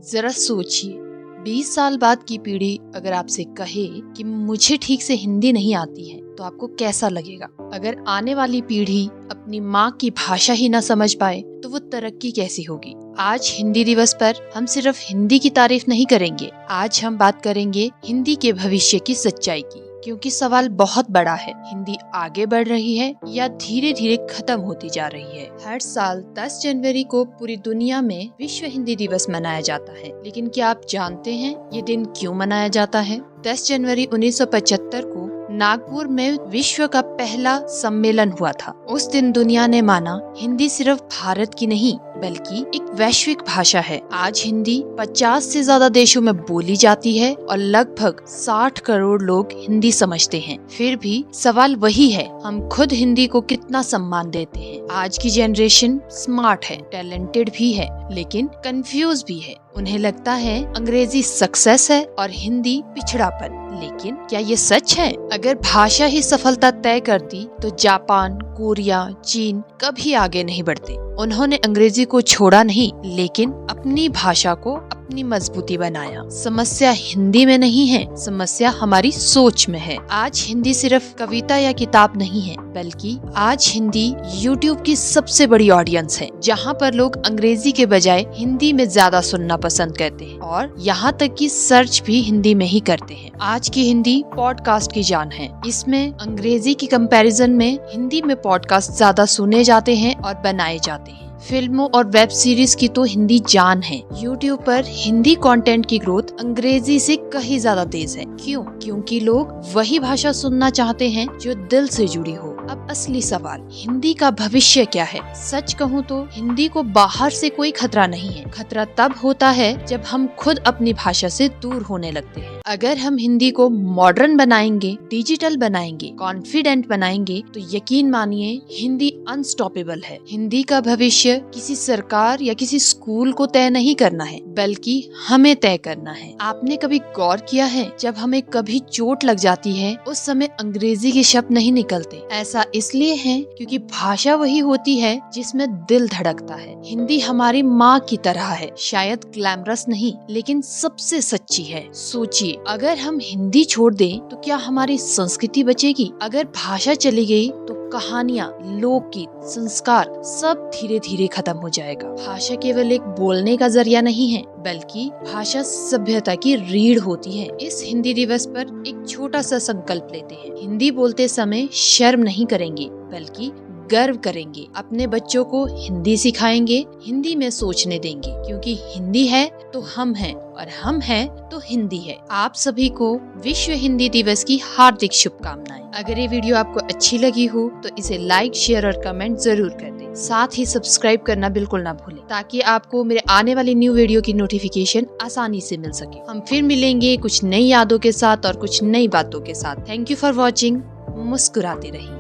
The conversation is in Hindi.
जरा सोचिए, 20 साल बाद की पीढ़ी अगर आपसे कहे कि मुझे ठीक से हिंदी नहीं आती है तो आपको कैसा लगेगा? अगर आने वाली पीढ़ी अपनी माँ की भाषा ही ना समझ पाए तो वो तरक्की कैसी होगी? आज हिंदी दिवस पर हम सिर्फ हिंदी की तारीफ नहीं करेंगे, आज हम बात करेंगे हिंदी के भविष्य की सच्चाई की। क्योंकि सवाल बहुत बड़ा है, हिंदी आगे बढ़ रही है या धीरे धीरे खत्म होती जा रही है। हर साल 10 जनवरी को पूरी दुनिया में विश्व हिंदी दिवस मनाया जाता है, लेकिन क्या आप जानते हैं ये दिन क्यों मनाया जाता है? 10 जनवरी 1975 को नागपुर में विश्व का पहला सम्मेलन हुआ था। उस दिन दुनिया ने माना हिंदी सिर्फ भारत की नहीं बल्कि एक वैश्विक भाषा है। आज हिंदी 50 से ज्यादा देशों में बोली जाती है और लगभग 60 करोड़ लोग हिंदी समझते हैं। फिर भी सवाल वही है, हम खुद हिंदी को कितना सम्मान देते हैं? आज की जनरेशन स्मार्ट है, टैलेंटेड भी है, लेकिन कंफ्यूज भी है। उन्हें लगता है अंग्रेजी सक्सेस है और हिंदी पिछड़ापन। लेकिन क्या ये सच है? अगर भाषा ही सफलता तय करती तो जापान, कोरिया, चीन कभी आगे नहीं बढ़ते। उन्होंने अंग्रेजी को छोड़ा नहीं, लेकिन अपनी भाषा को अपनी मजबूती बनाया। समस्या हिंदी में नहीं है, समस्या हमारी सोच में है। आज हिंदी सिर्फ कविता या किताब नहीं है, बल्कि आज हिंदी YouTube की सबसे बड़ी ऑडियंस है, जहाँ पर लोग अंग्रेजी के बजाय हिंदी में ज्यादा सुनना पसंद करते हैं और यहाँ तक कि सर्च भी हिंदी में ही करते हैं। आज की हिंदी पॉडकास्ट की जान है। इसमें अंग्रेजी की कंपैरिजन में हिंदी में पॉडकास्ट ज्यादा सुने जाते हैं और बनाए जाते हैं। फिल्मों और वेब सीरीज की तो हिंदी जान है। YouTube पर हिंदी कंटेंट की ग्रोथ अंग्रेजी से कहीं ज्यादा तेज है। क्यों? क्योंकि लोग वही भाषा सुनना चाहते हैं जो दिल से जुड़ी हो। अब असली सवाल, हिंदी का भविष्य क्या है? सच कहूँ तो हिंदी को बाहर से कोई खतरा नहीं है। खतरा तब होता है जब हम खुद अपनी भाषा से दूर होने लगते हैं। अगर हम हिंदी को मॉडर्न बनाएंगे, डिजिटल बनाएंगे, कॉन्फिडेंट बनाएंगे, तो यकीन मानिए हिंदी अनस्टॉपेबल है। हिंदी का भविष्य किसी सरकार या किसी स्कूल को तय नहीं करना है, बल्कि हमें तय करना है। आपने कभी गौर किया है, जब हमें कभी चोट लग जाती है उस समय अंग्रेजी के शब्द नहीं निकलते? ऐसा इसलिए है क्योंकि भाषा वही होती है जिसमें दिल धड़कता है। हिंदी हमारी माँ की तरह है, शायद ग्लैमरस नहीं लेकिन सबसे सच्ची है। सोचिए, अगर हम हिंदी छोड़ दें तो क्या हमारी संस्कृति बचेगी? अगर भाषा चली गई तो कहानियाँ, लोकगीत, संस्कार सब धीरे धीरे खत्म हो जाएगा। भाषा केवल एक बोलने का जरिया नहीं है, बल्कि भाषा सभ्यता की रीढ़ होती है। इस हिंदी दिवस पर एक छोटा सा संकल्प लेते हैं। हिंदी बोलते समय शर्म नहीं करेंगे, बल्कि गर्व करेंगे। अपने बच्चों को हिंदी सिखाएंगे, हिंदी में सोचने देंगे, क्योंकि हिंदी है तो हम हैं और हम हैं तो हिंदी है। आप सभी को विश्व हिंदी दिवस की हार्दिक शुभकामनाएं। अगर ये वीडियो आपको अच्छी लगी हो तो इसे लाइक, शेयर और कमेंट जरूर कर दें। साथ ही सब्सक्राइब करना बिल्कुल ना भूलें, ताकि आपको मेरे आने वाली न्यू वीडियो की नोटिफिकेशन आसानी से मिल सके। हम फिर मिलेंगे कुछ नई यादों के साथ और कुछ नई बातों के साथ। Thank you for watching. मुस्कुराते रहिए।